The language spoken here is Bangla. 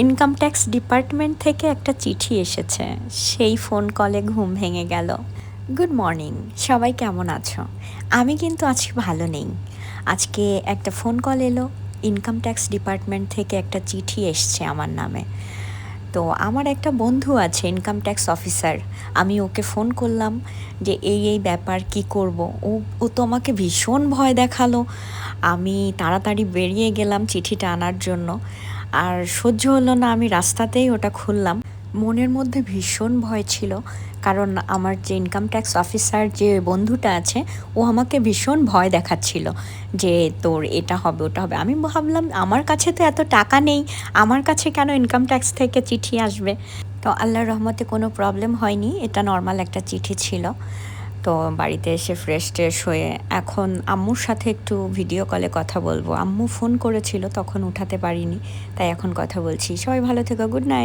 ইনকাম ট্যাক্স ডিপার্টমেন্ট থেকে একটা চিঠি এসেছে। সেই ফোন কলে ঘুম ভেঙে গেল। গুড মর্নিং, সবাই কেমন আছো? আমি কিন্তু আজকে ভালো নেই। আজকে একটা ফোন কল এলো, ইনকাম ট্যাক্স ডিপার্টমেন্ট থেকে একটা চিঠি এসছে আমার নামে। তো আমার একটা বন্ধু আছে ইনকাম ট্যাক্স অফিসার। আমি ওকে ফোন করলাম যে এই ব্যাপার কি করব। ও তো আমাকে ভীষণ ভয় দেখালো। আমি তাড়াতাড়ি বেরিয়ে গেলাম চিঠিটা আনার জন্য। আর সহ্য হলো না, আমি রাস্তাতেই ওটা খুললাম। মনের মধ্যে ভীষণ ভয় ছিল, কারণ আমার যে ইনকাম ট্যাক্স অফিসার যে বন্ধুটা আছে, ও আমাকে ভীষণ ভয় দেখাচ্ছিল যে তোর এটা হবে ওটা হবে। আমি ভাবলাম আমার কাছে তো এত টাকা নেই, আমার কাছে কেন ইনকাম ট্যাক্স থেকে চিঠি আসবে। তো আল্লাহর রহমতে কোনো প্রবলেম হয়নি, এটা নর্মাল একটা চিঠি ছিল। তো বাড়িতে এসে ফ্রেশ ট্রেশ হয়ে এখন আম্মুর সাথে একটু ভিডিও কলে কথা বলবো। আম্মু ফোন করেছিল, তখন উঠাতে পারিনি, তাই এখন কথা বলছি। সবাই ভালো থেকো, গুড নাইট।